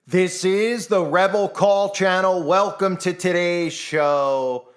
This is the Rebel Call channel. Welcome to today's show.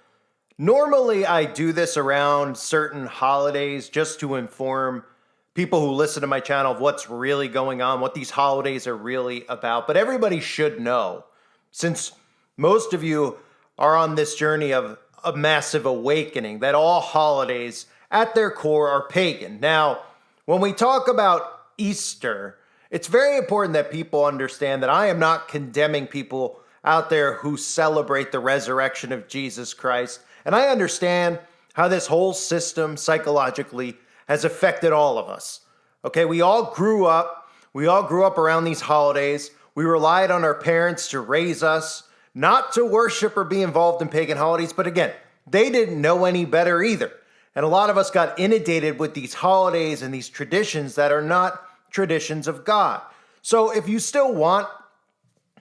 Normally, I do this around certain holidays just to inform people who listen to my channel of what's really going on, what these holidays are really about. But everybody should know, since most of you are on this journey of a massive awakening, that all holidays at their core are pagan. Now, when we talk about Easter, it's very important that people understand that I am not condemning people out there who celebrate the resurrection of Jesus Christ. And I understand how this whole system psychologically has affected all of us. Okay, we all grew up around these holidays. We relied on our parents to raise us, not to worship or be involved in pagan holidays. But again, they didn't know any better either. And a lot of us got inundated with these holidays and these traditions that are not traditions of God. So if you still want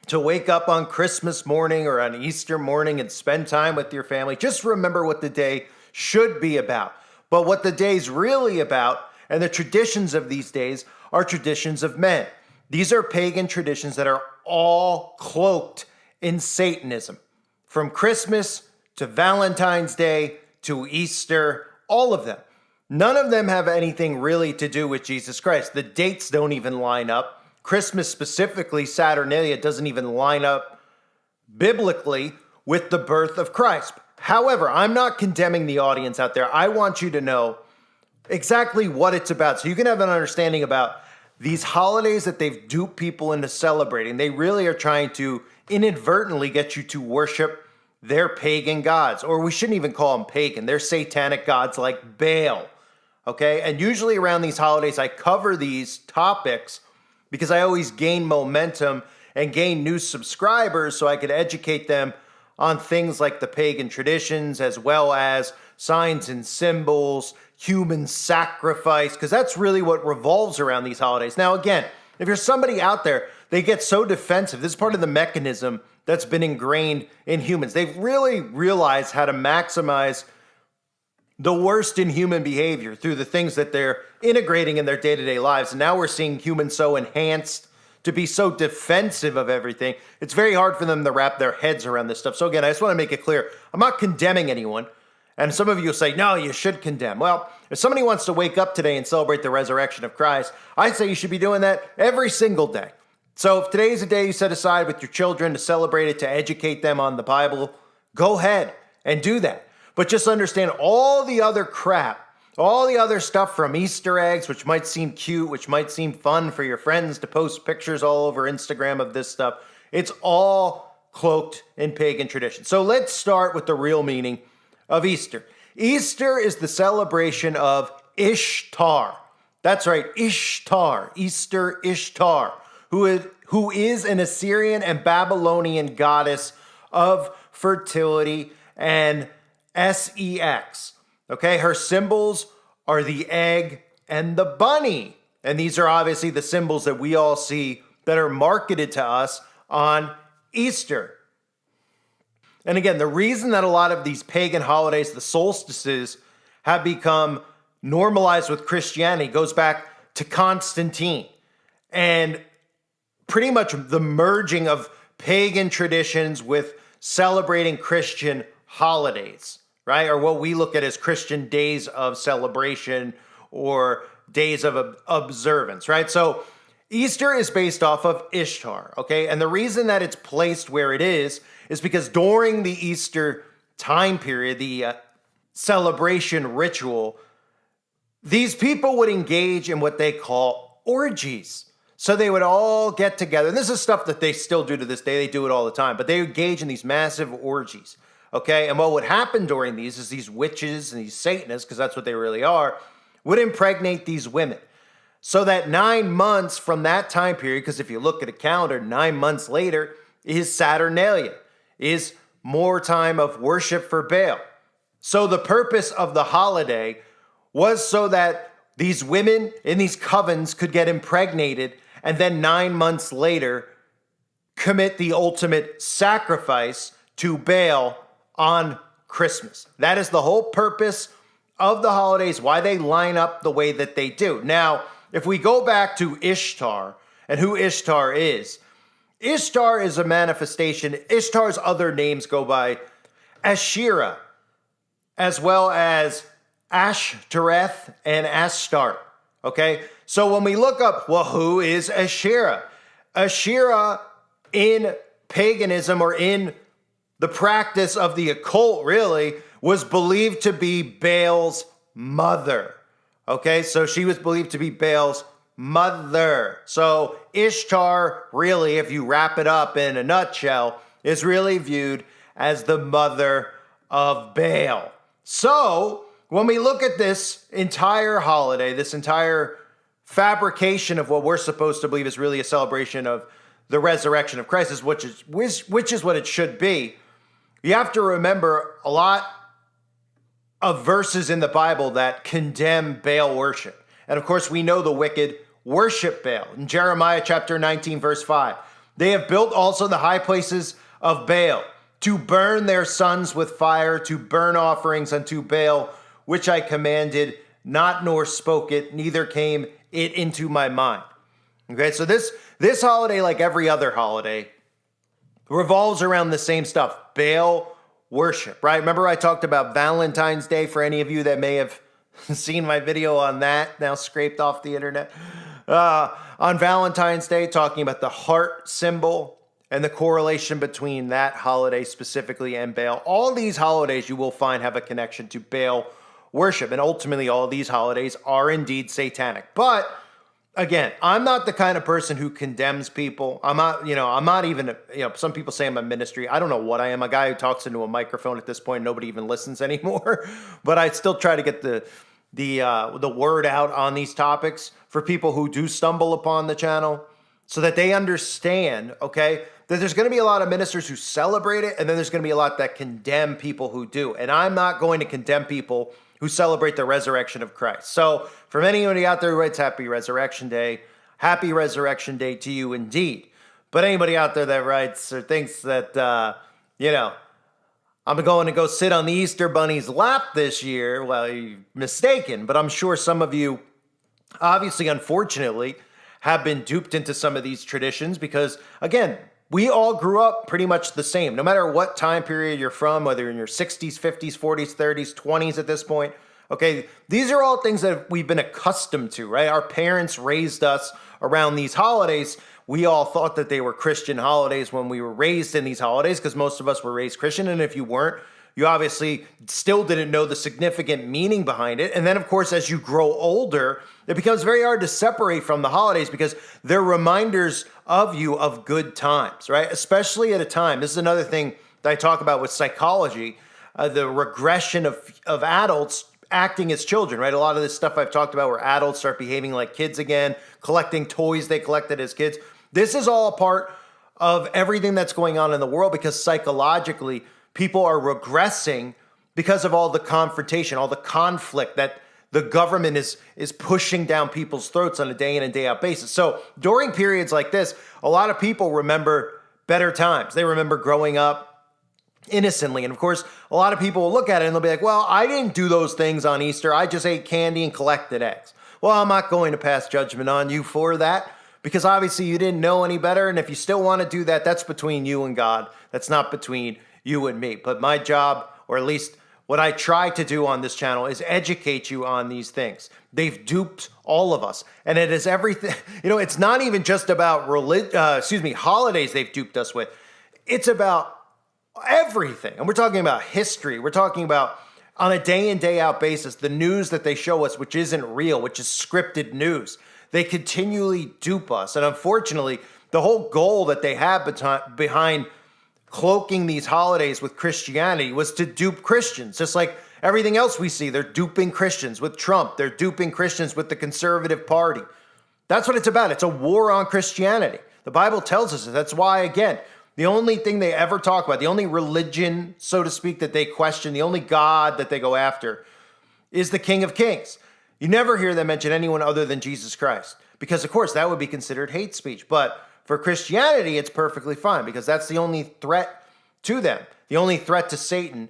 to wake up on Christmas morning or on Easter morning and spend time with your family, just remember what the day should be about. But what the day's really about, and the traditions of these days, are traditions of men. These are pagan traditions that are all cloaked in Satanism. From Christmas to Valentine's Day to Easter, all of them. None of them have anything really to do with Jesus Christ. The dates don't even line up. Christmas specifically, Saturnalia, doesn't even line up biblically with the birth of Christ. However, I'm not condemning the audience out there. I want you to know exactly what it's about so you can have an understanding about these holidays that they've duped people into celebrating. They really are trying to inadvertently get you to worship their pagan gods, or we shouldn't even call them pagan. They're satanic gods like Baal. Okay, and usually around these holidays, I cover these topics because I always gain momentum and gain new subscribers so I could educate them on things like the pagan traditions, as well as signs and symbols, human sacrifice, because that's really what revolves around these holidays. Now, again, if you're somebody out there, they get so defensive. This is part of the mechanism that's been ingrained in humans. They've really realized how to maximize the worst in human behavior through the things that they're integrating in their day-to-day lives. And now we're seeing humans so enhanced to be so defensive of everything. It's very hard for them to wrap their heads around this stuff. So again, I just want to make it clear, I'm not condemning anyone. And some of you will say, no, you should condemn. Well, if somebody wants to wake up today and celebrate the resurrection of Christ, I say you should be doing that every single day. So if today's a day you set aside with your children to celebrate it, to educate them on the Bible, go ahead and do that. But just understand all the other crap, all the other stuff from Easter eggs, which might seem cute, which might seem fun for your friends to post pictures all over Instagram of this stuff. It's all cloaked in pagan tradition. So let's start with the real meaning of Easter. Easter is the celebration of Ishtar. That's right, Ishtar, Easter Ishtar, who is an Assyrian and Babylonian goddess of fertility and sex. Okay, her symbols are the egg and the bunny. And these are obviously the symbols that we all see that are marketed to us on Easter. And again, the reason that a lot of these pagan holidays, the solstices, have become normalized with Christianity goes back to Constantine and pretty much the merging of pagan traditions with celebrating Christian holidays, right? Or what we look at as Christian days of celebration or days of observance, right? So Easter is based off of Ishtar, okay? And the reason that it's placed where it is because during the Easter time period, the celebration ritual, these people would engage in what they call orgies. So they would all get together. And this is stuff that they still do to this day. They do it all the time. But they engage in these massive orgies. Okay, and what would happen during these is these witches and these Satanists, because that's what they really are, would impregnate these women. So that 9 months from that time period, because if you look at a calendar, 9 months later is Saturnalia, is more time of worship for Baal. So the purpose of the holiday was so that these women in these covens could get impregnated and then 9 months later commit the ultimate sacrifice to Baal on Christmas. That is the whole purpose of the holidays, why they line up the way that they do. Now, if we go back to Ishtar and who Ishtar is Ishtar is a manifestation. Ishtar's other names go by Asherah, as well as Ashtoreth and Astarte. Okay, so when we look up, well, who is Asherah? Asherah in paganism, or in the practice of the occult, really, was believed to be Baal's mother. Okay, so she was believed to be Baal's mother. So Ishtar, really, if you wrap it up in a nutshell, is really viewed as the mother of Baal. So when we look at this entire holiday, this entire fabrication of what we're supposed to believe is really a celebration of the resurrection of Christ, which is what it should be, you have to remember a lot of verses in the Bible that condemn Baal worship. And of course, we know the wicked worship Baal. In Jeremiah chapter 19, verse 5, they have built also the high places of Baal to burn their sons with fire, to burn offerings unto Baal, which I commanded not, nor spoke it, neither came it into my mind. Okay, so this holiday, like every other holiday, revolves around the same stuff, Baal worship, right? Remember I talked about Valentine's Day, for any of you that may have seen my video on that, now scraped off the internet. On Valentine's Day, talking about the heart symbol and the correlation between that holiday specifically and Baal. All these holidays you will find have a connection to Baal worship, and ultimately all these holidays are indeed satanic. But again, I'm not the kind of person who condemns people. I'm not even, some people say I'm a ministry. I don't know what I am, a guy who talks into a microphone at this point. Nobody even listens anymore. But I still try to get the word out on these topics for people who do stumble upon the channel, so that they understand, okay, that there's going to be a lot of ministers who celebrate it, and then there's going to be a lot that condemn people who do. And I'm not going to condemn people who celebrate the resurrection of Christ. So for anybody out there who writes Happy Resurrection Day to you indeed. But anybody out there that writes or thinks that, I'm going to go sit on the Easter Bunny's lap this year, well, you're mistaken. But I'm sure some of you, obviously, unfortunately, have been duped into some of these traditions because, again, we all grew up pretty much the same. No matter what time period you're from, whether you're in your 60s, 50s, 40s, 30s, 20s at this point, okay, these are all things that we've been accustomed to, right? Our parents raised us around these holidays. We all thought that they were Christian holidays when we were raised in these holidays, because most of us were raised Christian. And if you weren't, you obviously still didn't know the significant meaning behind it. And then, of course, as you grow older, it becomes very hard to separate from the holidays because they're reminders of you of good times, right? Especially at a time. This is another thing that I talk about with psychology, the regression of adults acting as children, right? A lot of this stuff I've talked about where adults start behaving like kids again, collecting toys they collected as kids. This is all a part of everything that's going on in the world because psychologically, people are regressing because of all the confrontation, all the conflict that the government is pushing down people's throats on a day in and day out basis. So during periods like this, a lot of people remember better times. They remember growing up innocently. And of course, a lot of people will look at it and they'll be like, well, I didn't do those things on Easter. I just ate candy and collected eggs. Well, I'm not going to pass judgment on you for that because obviously you didn't know any better. And if you still want to do that, that's between you and God. That's not between you and me. But my job, or at least what I try to do on this channel, is educate you on these things. They've duped all of us. And it is everything. It's not even just about holidays they've duped us with. It's about everything. And we're talking about history. We're talking about, on a day in, day out basis, the news that they show us, which isn't real, which is scripted news. They continually dupe us. And unfortunately, the whole goal that they have behind cloaking these holidays with Christianity was to dupe Christians. Just like everything else we see, they're duping Christians with Trump. They're duping Christians with the conservative party. That's what it's about. It's a war on Christianity. The Bible tells us that. That's why, again, the only thing they ever talk about, the only religion, so to speak, that they question, the only God that they go after is the King of Kings. You never hear them mention anyone other than Jesus Christ because, of course, that would be considered hate speech. But for Christianity, it's perfectly fine because that's the only threat to them. The only threat to Satan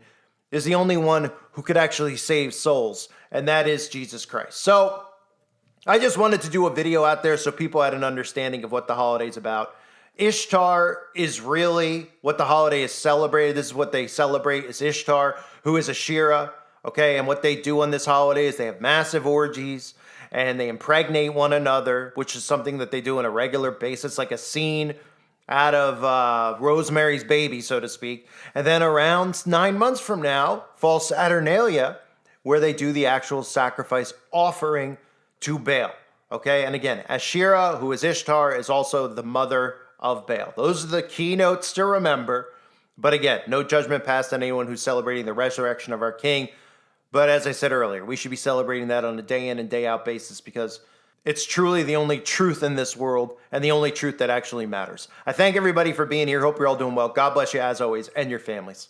is the only one who could actually save souls, and that is Jesus Christ. So I just wanted to do a video out there so people had an understanding of what the holiday's about. Ishtar is really what the holiday is celebrated. This is what they celebrate, is Ishtar, who is Ashira. Okay, and what they do on this holiday is they have massive orgies and they impregnate one another, which is something that they do on a regular basis, like a scene out of Rosemary's Baby, so to speak. And then around 9 months from now, falls Saturnalia, where they do the actual sacrifice offering to Baal. Okay, and again, Ashira, who is Ishtar, is also the mother of Baal. Those are the keynotes to remember. But again, no judgment passed on anyone who's celebrating the resurrection of our King. But as I said earlier, we should be celebrating that on a day in and day out basis because it's truly the only truth in this world and the only truth that actually matters. I thank everybody for being here. Hope you're all doing well. God bless you as always and your families.